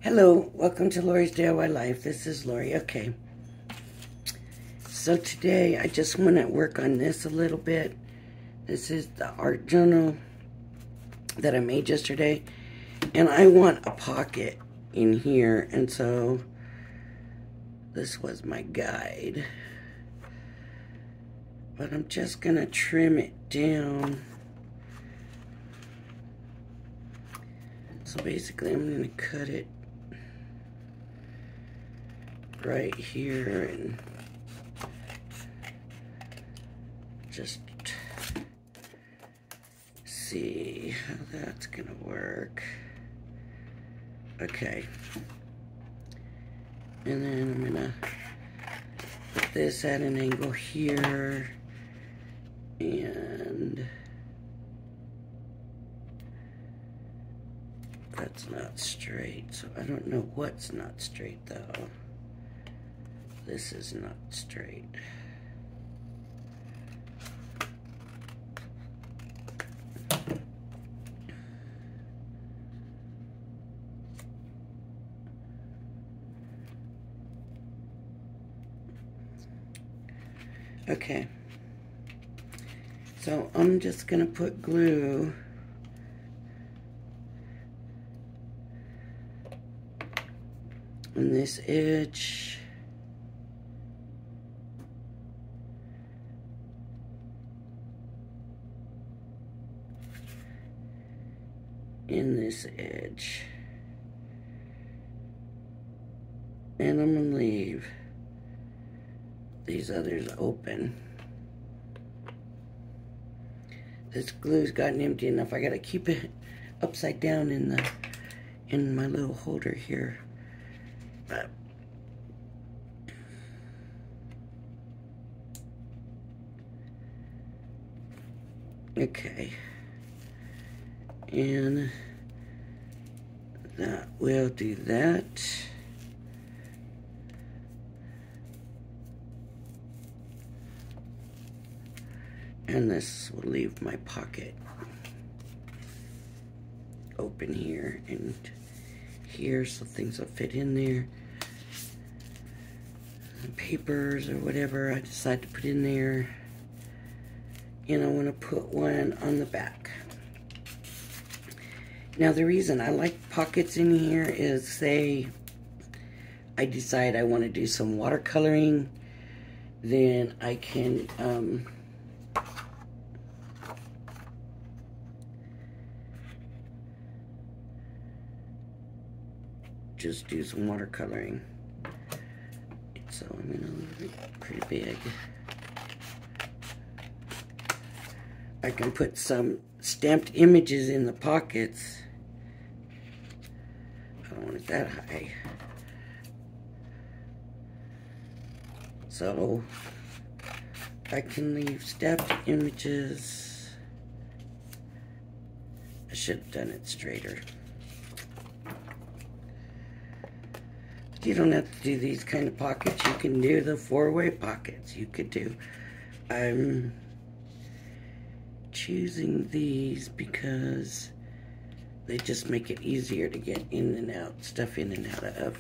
Hello, welcome to Lori's DIY Life. This is Lori. Okay, so today I just want to work on this a little bit. This is the art journal that I made yesterday, and I want a pocket in here, and so this was my guide. But I'm just going to trim it down. So basically I'm going to cut it right here and just see how that's gonna work. Okay, and then I'm gonna put this at an angle here, and that's not straight, so I don't know what's not straight though. This is not straight. Okay, so I'm just gonna put glue on this edge. In this edge, and I'm gonna leave these others open. This glue's gotten empty enough. I gotta keep it upside down in my little holder here. But okay. And that will do that. And this will leave my pocket open here and here, so things will fit in there. And papers or whatever I decide to put in there. And I want to put one on the back. Now, the reason I like pockets in here is, say I decide I want to do some watercoloring, then I can just do some watercoloring. So I'm going to leave it pretty big. I can put some stamped images in the pockets. I don't want it that high. So I can leave stamped images. I should have done it straighter. But you don't have to do these kind of pockets. You can do the four-way pockets. You could do. I'm choosing these because they just make it easier to get in and out, stuff in and out of.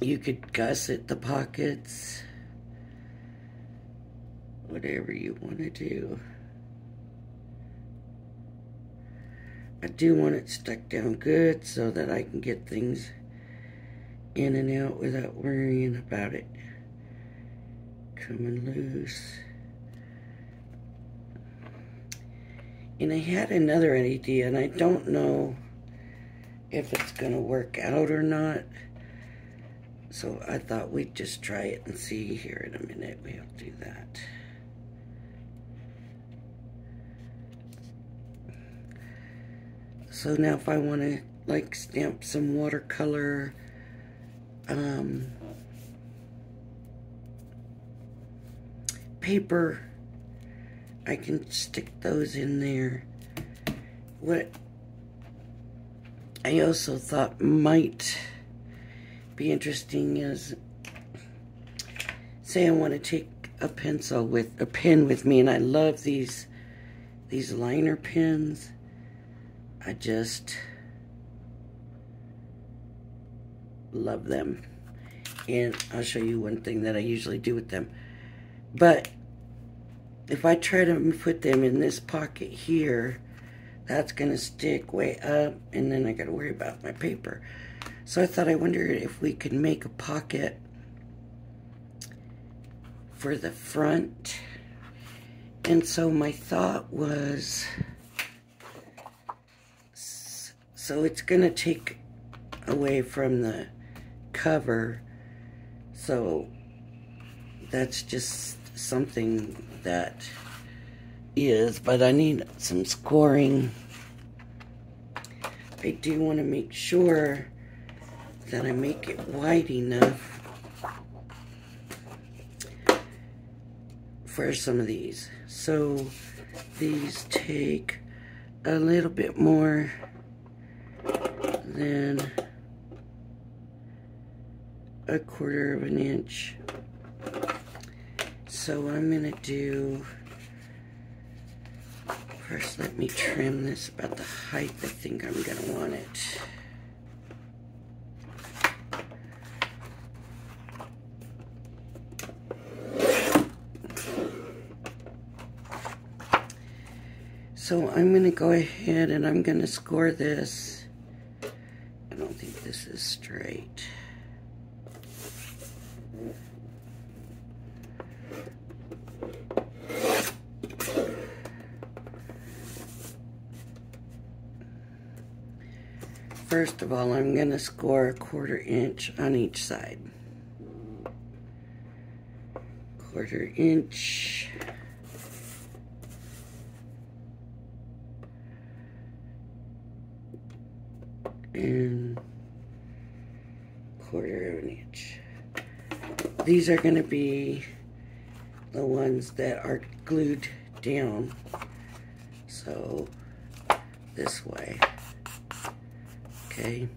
You could gusset the pockets, whatever you want to do. I do want it stuck down good so that I can get things in and out without worrying about it coming loose. And I had another idea, and I don't know if it's gonna work out or not, so I thought we'd just try it and see. Here in a minute we'll do that. So now if I want to like stamp some watercolor paper, I can stick those in there. What I also thought might be interesting is, say I want to take a pen with me, and I love these liner pens. I just love them. And I'll show you one thing that I usually do with them. But if I try to put them in this pocket here, that's going to stick way up, and then I got to worry about my paper. So I thought, I wondered if we could make a pocket for the front. And so my thought was, so it's going to take away from the cover. So that's just something that is, but I need some scoring. I do want to make sure that I make it wide enough for some of these. So these take a little bit more than 1/4 of an inch. So I'm going to do, first let me trim this about the height I think I'm going to want it. So I'm going to go ahead and I'm going to score this. I don't think this is straight. First of all, I'm going to score 1/4 inch on each side. 1/4 inch. And 1/4 of an inch. These are going to be the ones that are glued down. So this way. Okay.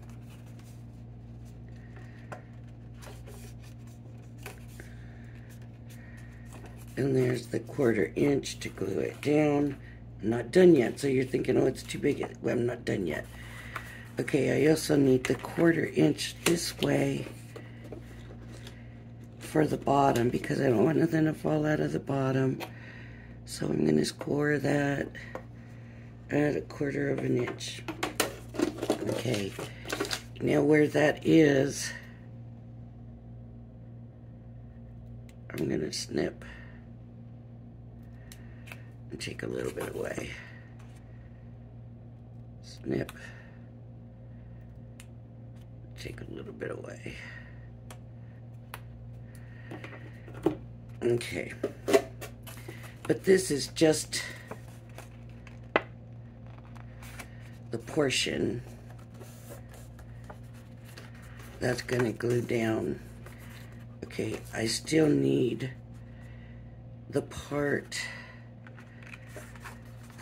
And there's the 1/4 inch to glue it down. I'm not done yet, so you're thinking, oh, it's too big. Well, I'm not done yet. Okay, I also need the 1/4 inch this way for the bottom, because I don't want nothing to fall out of the bottom. So I'm going to score that at 1/4 of an inch. Okay, now where that is, I'm going to snip and take a little bit away. Snip. Take a little bit away. Okay. But this is just the portion that's going to glue down. Okay, I still need the part.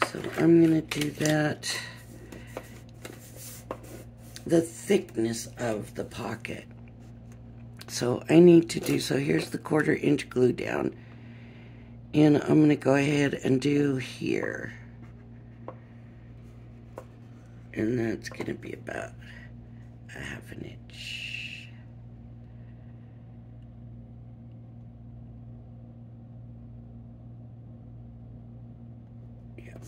So I'm going to do that. The thickness of the pocket. So I need to do, so here's the 1/4 inch glue down. And I'm going to go ahead and do here. And that's going to be about 1/2 inch. Yep.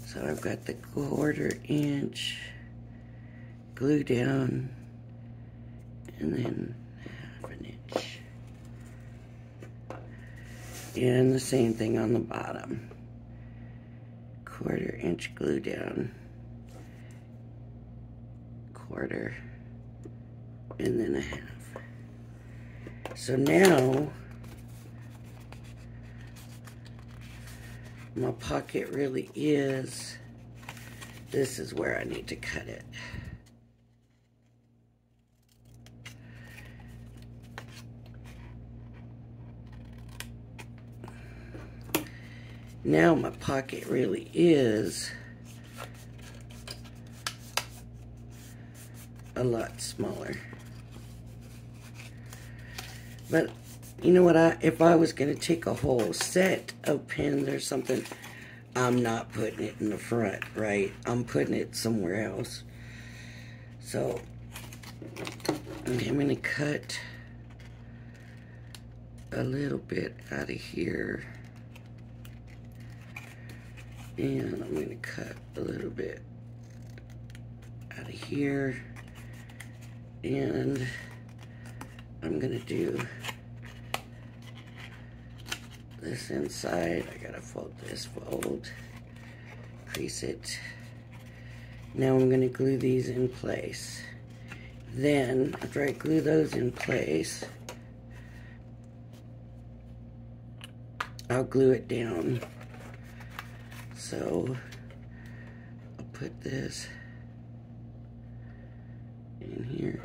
So I've got the 1/4 inch glue down, and then 1/2 inch. And the same thing on the bottom. 1/4 inch glue down, 1/4, and then 1/2. So now my pocket really is, this is where I need to cut it. Now my pocket really is a lot smaller. But you know what, if I was going to take a whole set of pins or something, I'm not putting it in the front, right? I'm putting it somewhere else. So, okay, I'm going to cut a little bit out of here. And I'm going to cut a little bit out of here. And I'm going to do this inside. I got to fold this fold. Crease it. Now I'm going to glue these in place. Then, after I glue those in place, I'll glue it down. So, I'll put this in here.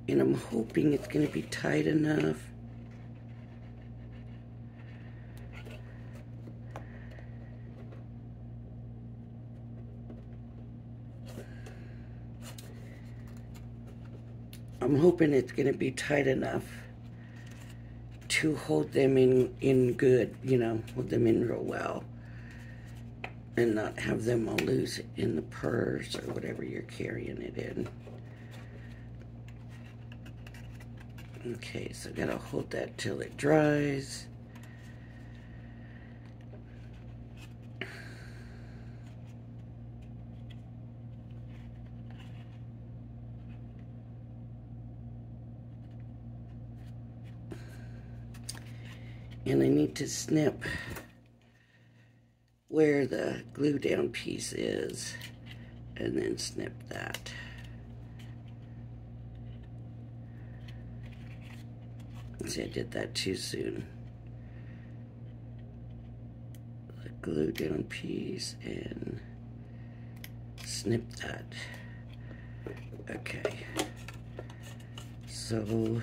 And I'm hoping it's going to be tight enough. I'm hoping it's going to be tight enough to hold them in good, you know, hold them in real well. And not have them all loose in the purse or whatever you're carrying it in. Okay, so I gotta hold that till it dries. And I need to snip where the glue down piece is, and then snip that. See, I did that too soon. The glue down piece and snip that. Okay. So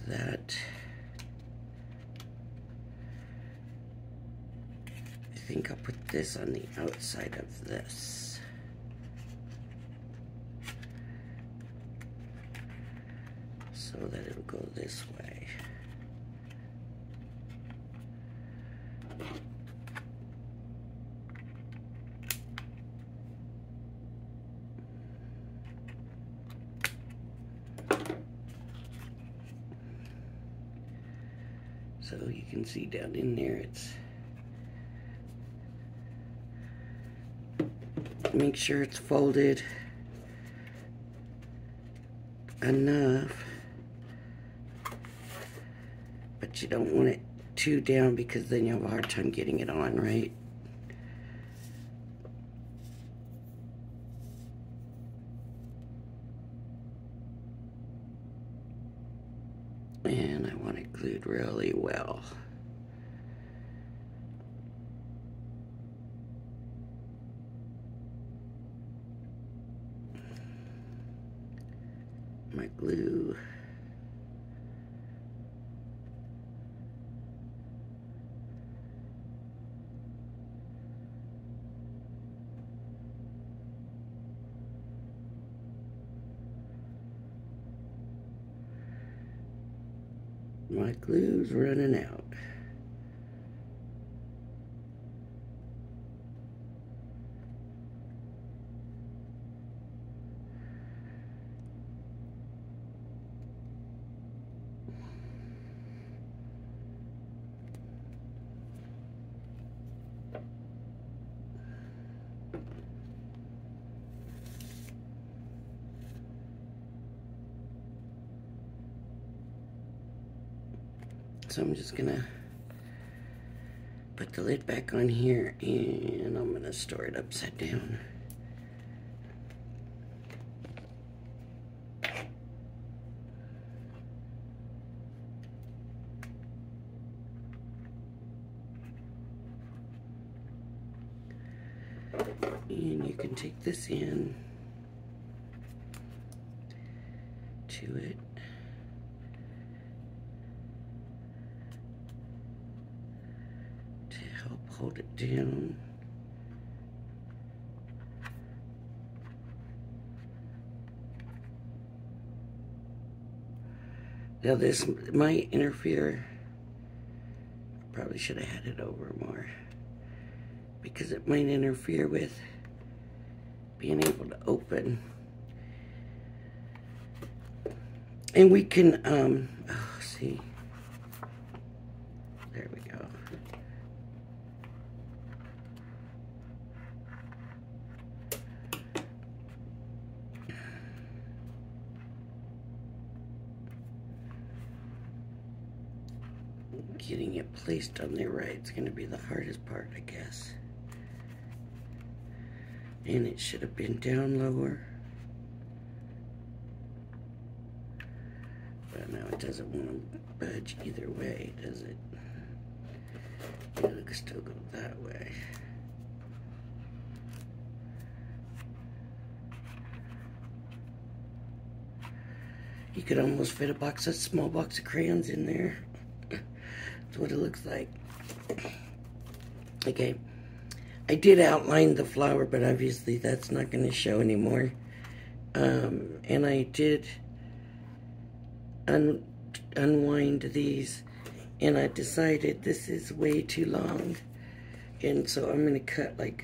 that, I think I'll put this on the outside of this. So that it'll go this way. So you can see down in there, it's, make sure it's folded enough, but you don't want it too down because then you have a hard time getting it on, right? And I want it glued really well. My glue. My glue's running out. So I'm just gonna put the lid back on here and I'm gonna store it upside down. And you can take this in to it. Hold it down. Now this might interfere. Probably should have had it over more, because it might interfere with being able to open. And we can, see, there we go. Getting it placed on there right, it's going to be the hardest part, I guess. And it should have been down lower. But now it doesn't want to budge either way, does it? It could still go that way. You could almost fit a small box of crayons in there. That's what it looks like. Okay, I did outline the flower, but obviously that's not going to show anymore. And I did unwind these, and I decided this is way too long, and so I'm going to cut like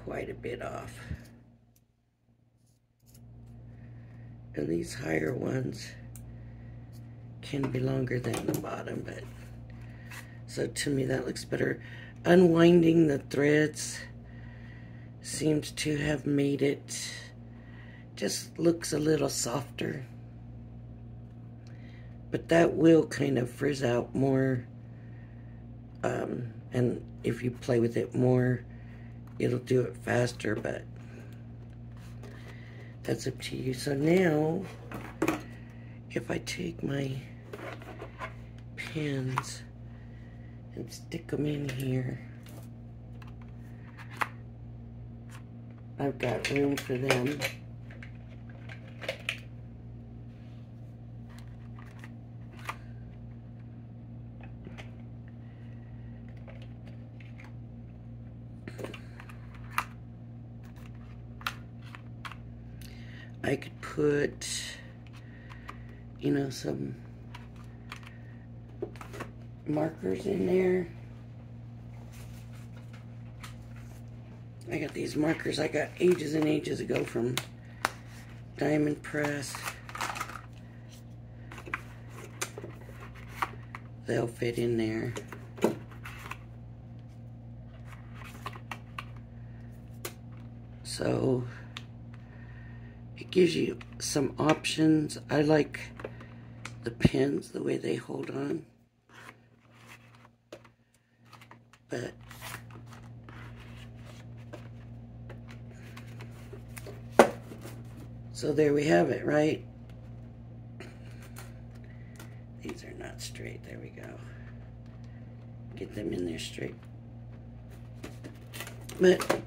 quite a bit off. And these higher ones can be longer than the bottom, but so to me that looks better. Unwinding the threads seems to have made it just looks a little softer, but that will kind of frizz out more, and if you play with it more it'll do it faster, but that's up to you. So now if I take my pins and stick them in here, I've got room for them. I could put, you know, some markers in there. I got these markers I got ages and ages ago from Diamond Press. They'll fit in there. So it gives you some options. I like the pins, the way they hold on. But so there we have it, right? These are not straight. There we go. Get them in there straight. But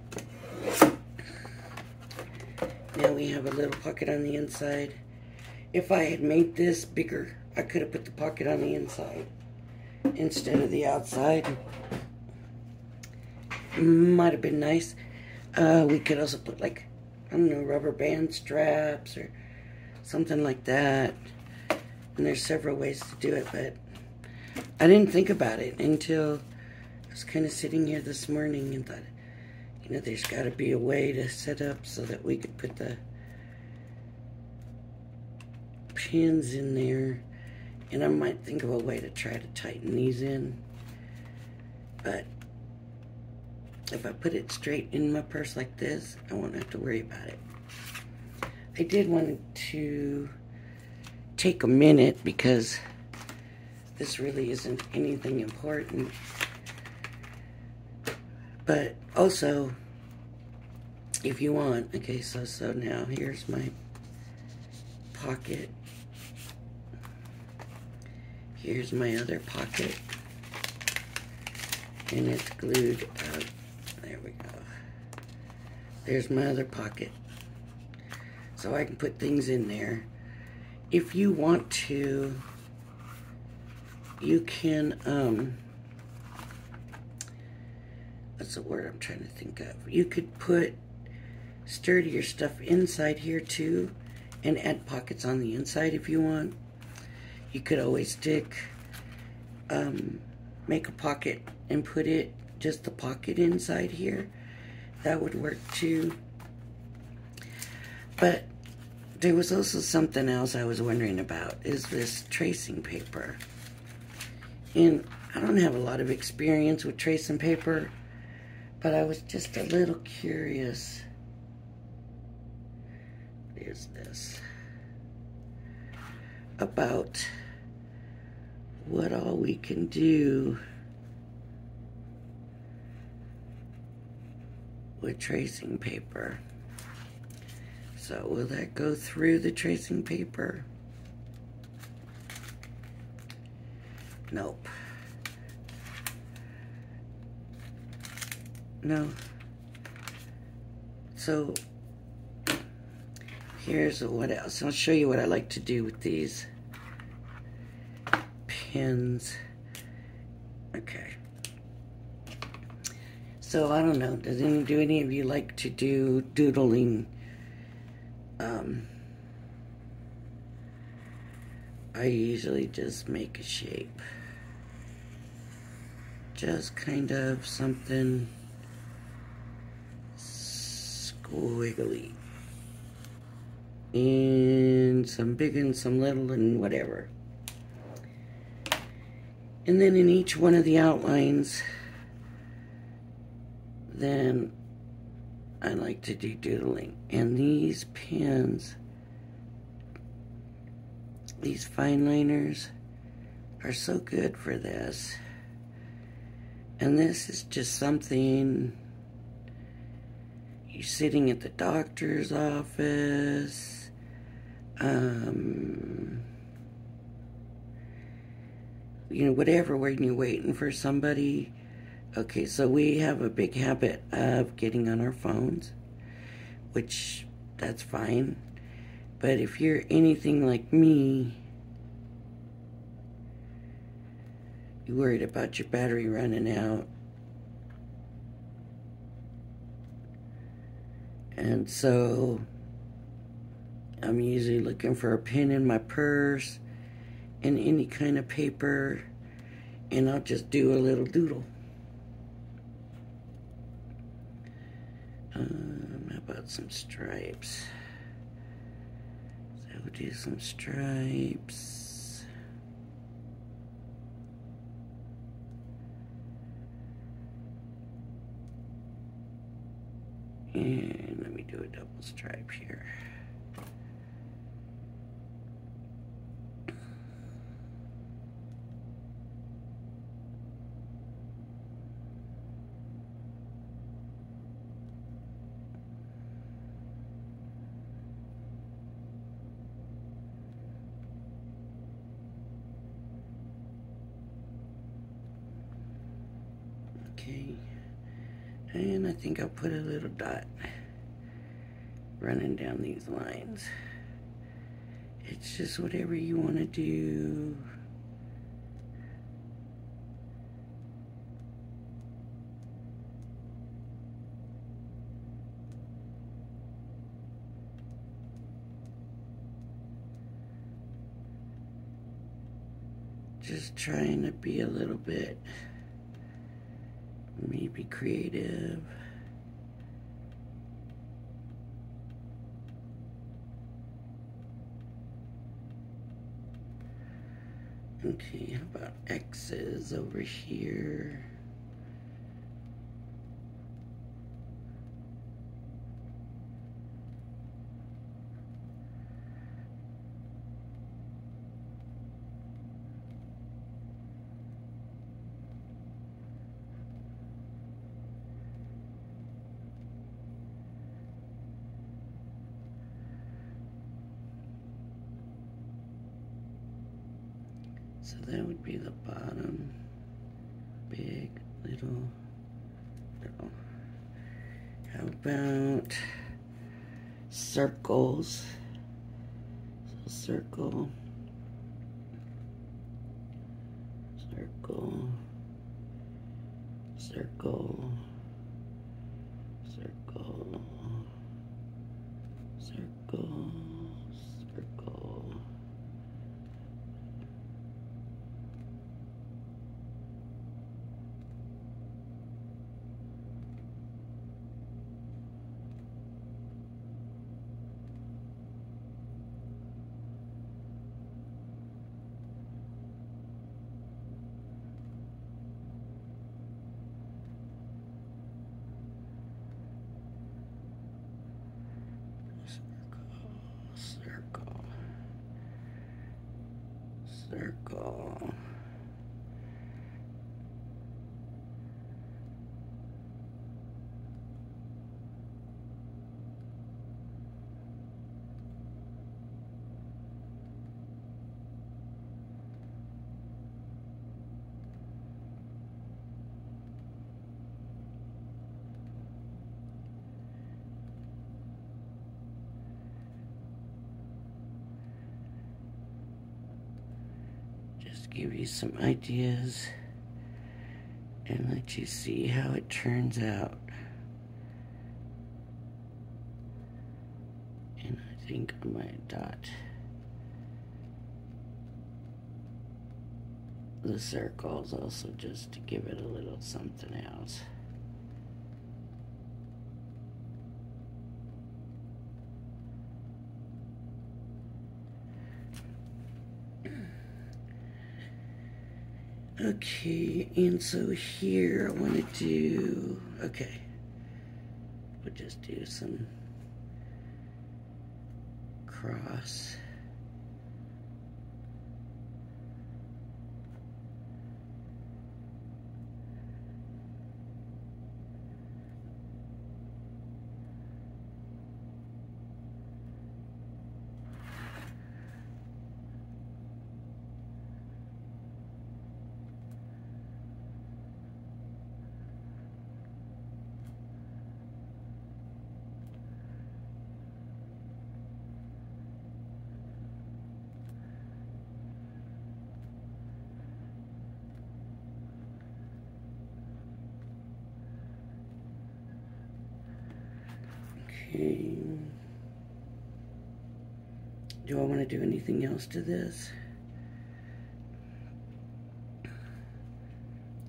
now we have a little pocket on the inside. If I had made this bigger, I could have put the pocket on the inside instead of the outside. Might have been nice. We could also put, like, I don't know, rubber band straps or something like that. And there's several ways to do it, but I didn't think about it until I was kind of sitting here this morning and thought, you know, there's got to be a way to set up so that we could put the pins in there. And I might think of a way to try to tighten these in. But if I put it straight in my purse like this, I won't have to worry about it. I did want to take a minute because this really isn't anything important. But also, if you want, okay, so now here's my pocket. Here's my other pocket. And it's glued up. There we go. There's my other pocket. So I can put things in there. If you want to, you can, what's the word I'm trying to think of? You could put sturdier stuff inside here too and add pockets on the inside if you want. you could always make a pocket and put it, just the pocket inside here. That would work too. But there was also something else I was wondering about, is this tracing paper. And I don't have a lot of experience with tracing paper, but I was just a little curious. What is this? About what all we can do with tracing paper. So will that go through the tracing paper? Nope. No. So here's what else. I'll show you what I like to do with these pins. Okay. So I don't know. Do any of you like to do doodling? I usually just make a shape. Just kind of something squiggly. And some big and some little and whatever. And then in each one of the outlines, then I like to do doodling. And these pins, these fine liners, are so good for this. And this is just something, you're sitting at the doctor's office, you know, whatever, when you're waiting for somebody. Okay, so we have a big habit of getting on our phones, which, that's fine. But if you're anything like me, you're worried about your battery running out. And so I'm usually looking for a pen in my purse and any kind of paper, and I'll just do a little doodle. How about some stripes? So we'll do some stripes. And let me do a double stripe here. Okay, and I think I'll put a little dot running down these lines. It's just whatever you want to do. Just trying to be a little bit, maybe creative. Okay, how about X's over here? So that would be the bottom. Big, little, little. How about circles? So circle, circle, circle, circle, circle, circle. just give you some ideas and let you see how it turns out. And I think I might dot the circles also just to give it a little something else. Okay, and so here I want to do, okay, we'll just do some cross. Okay. Do I want to do anything else to this?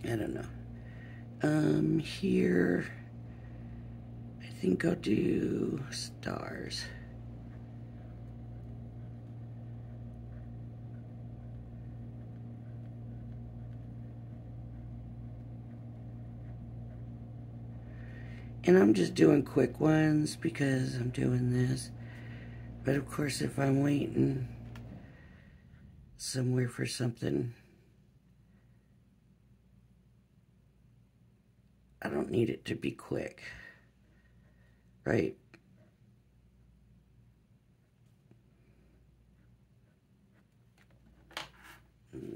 I don't know. Here, I think I'll do stars. And I'm just doing quick ones because I'm doing this. But of course, if I'm waiting somewhere for something, I don't need it to be quick, right?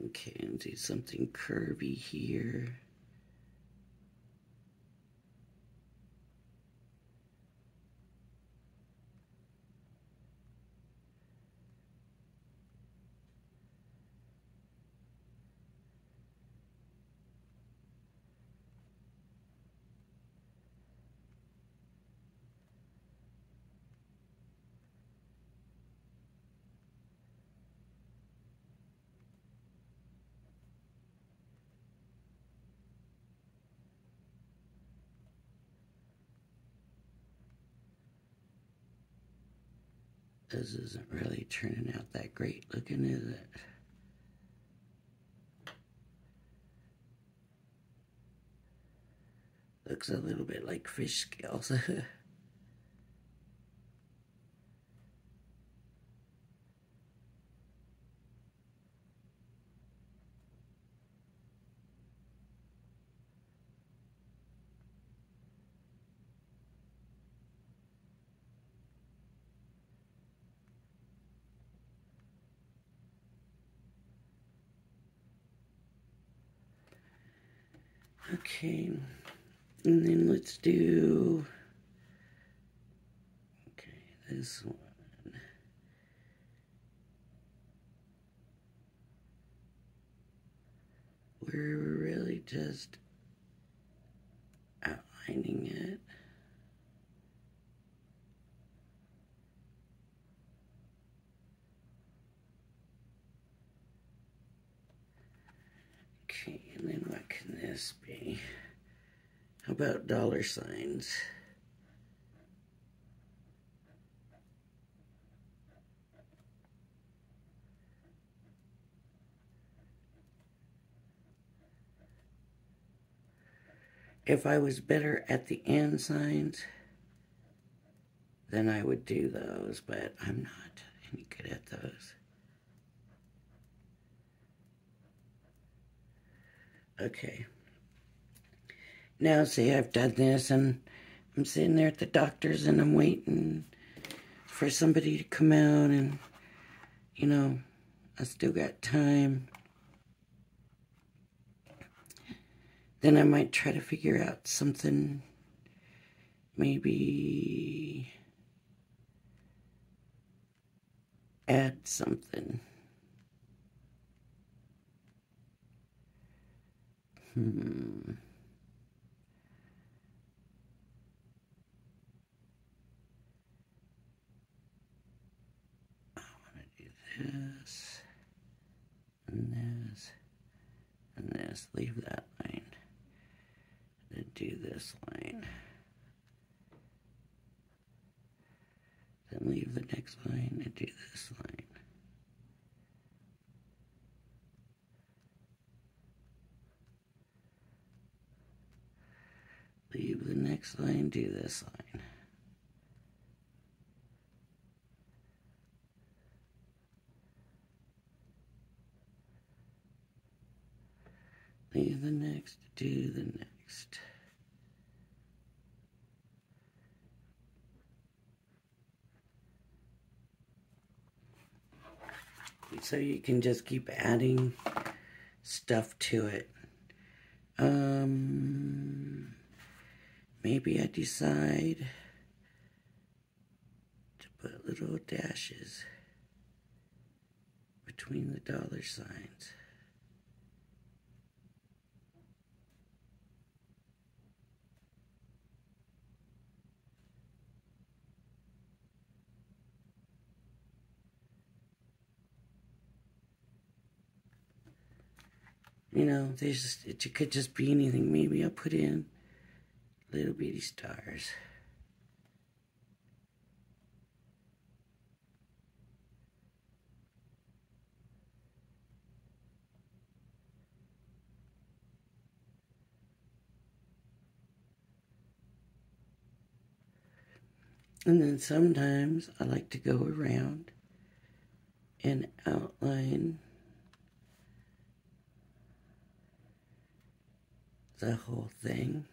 Okay, and do something curvy here. This isn't really turning out that great looking, is it? Looks a little bit like fish scales. Okay, and then let's do, okay, this one. We're really just outlining it. Okay, and then what can this be? How about dollar signs? If I was better at the and signs, then I would do those, but I'm not any good at those. Okay. Now, see, I've done this, and I'm sitting there at the doctor's, and I'm waiting for somebody to come out, and, you know, I still got time. Then I might try to figure out something, maybe add something. This and this and this. Leave that line. Then do this line. Then leave the next line and do this line. Leave the next line, do this line. Leave the next, do the next. So you can just keep adding stuff to it. Maybe I decide to put little dashes between the dollar signs. You know, it could just be anything. Maybe I'll put in little bitty stars. And then sometimes I like to go around and outline the whole thing.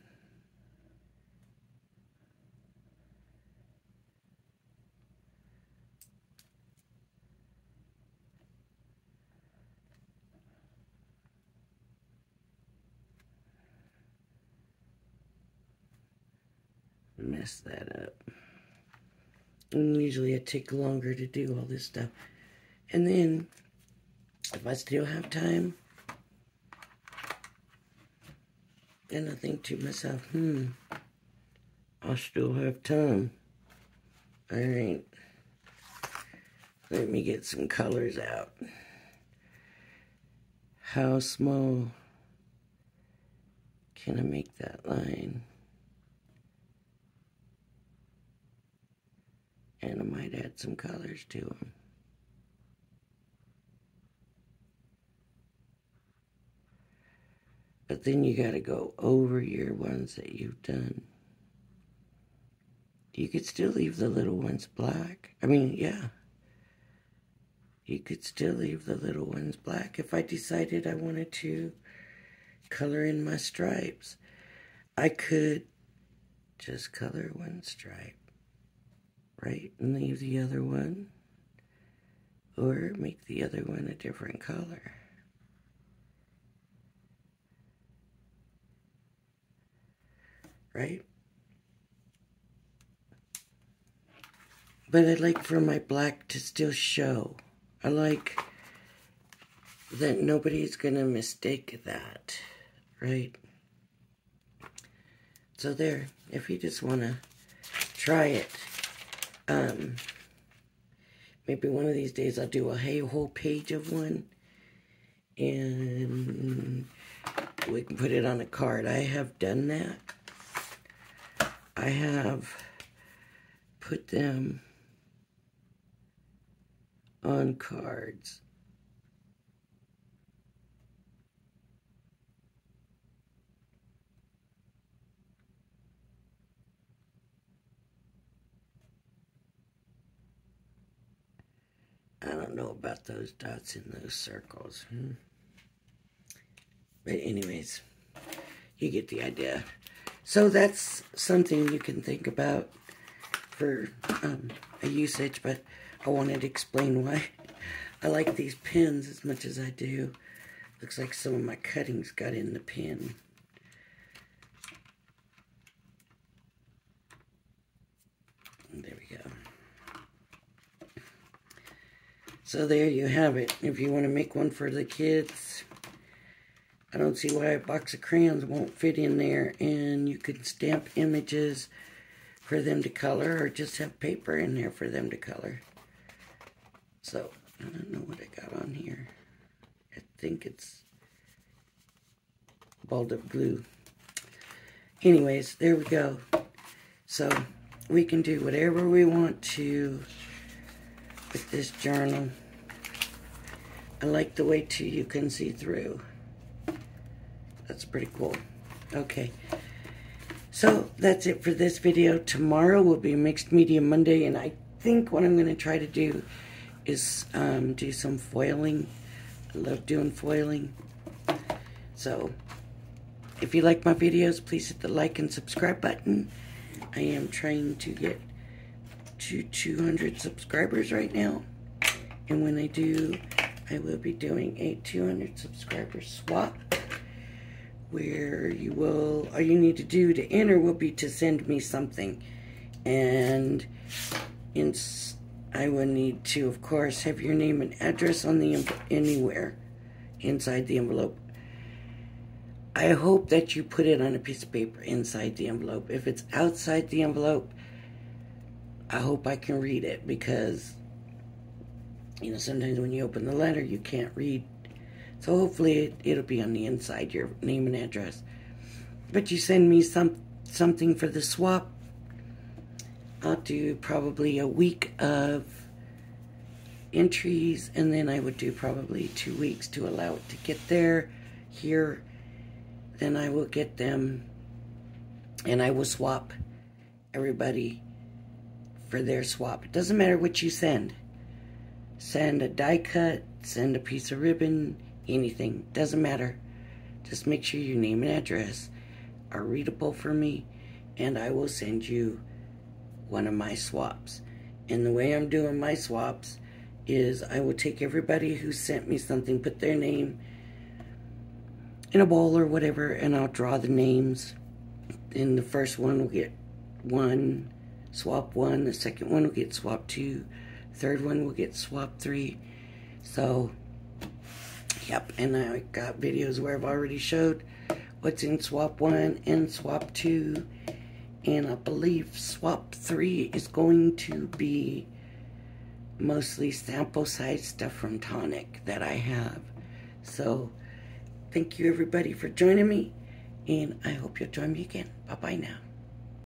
Mess that up. And usually it takes longer to do all this stuff. And then, if I still have time, then I think to myself, I still have time. Alright. Let me get some colors out. How small can I make that line? And I might add some colors to them. But then you gotta go over your ones that you've done. You could still leave the little ones black. I mean, yeah. You could still leave the little ones black if I decided I wanted to color in my stripes. I could just color one stripe, right, and leave the other one, or make the other one a different color. Right? But I like for my black to still show. I like that nobody's gonna mistake that, right? So there, if you just wanna try it, maybe one of these days I'll do a whole page of one, and we can put it on a card. I have done that. I have put them on cards. I don't know about those dots in those circles. But anyways, you get the idea. So that's something you can think about for a usage, but I wanted to explain why I like these pins as much as I do. Looks like some of my cuttings got in the pin. And there we go. So there you have it. If you want to make one for the kids, I don't see why a box of crayons won't fit in there, and you could stamp images for them to color, or just have paper in there for them to color. So, I don't know what I got on here. I think it's balled up glue. Anyways, there we go. So, we can do whatever we want to with this journal. I like the way too you can see through. That's pretty cool. Okay. So, that's it for this video. Tomorrow will be Mixed Media Monday, and I think what I'm going to try to do is do some foiling. I love doing foiling. So, if you like my videos, please hit the like and subscribe button. I am trying to get to 200 subscribers right now. And when I do, I will be doing a 200 subscriber swap, where you will, all you need to do to enter will be to send me something. And I will need to, of course, have your name and address on the anywhere inside the envelope. I hope that you put it on a piece of paper inside the envelope. If it's outside the envelope, I hope I can read it, because, you know, sometimes when you open the letter, you can't read. So hopefully it'll be on the inside, your name and address. But you send me something for the swap. I'll do probably a week of entries, and then I would do probably 2 weeks to allow it to get there, here. Then I will get them, and I will swap everybody for their swap. It doesn't matter what you send. Send a die cut, send a piece of ribbon, anything. Doesn't matter. Just make sure your name and address are readable for me, and I will send you one of my swaps. And the way I'm doing my swaps is I will take everybody who sent me something, put their name in a bowl or whatever, and I'll draw the names. And the first one will get one, swap 1. The second one will get swap 2. Third one will get swap 3. So, yep, and I got videos where I've already showed what's in swap 1 and swap 2. And I believe swap 3 is going to be mostly sample size stuff from Tonic that I have. So, thank you everybody for joining me, and I hope you'll join me again. Bye-bye now.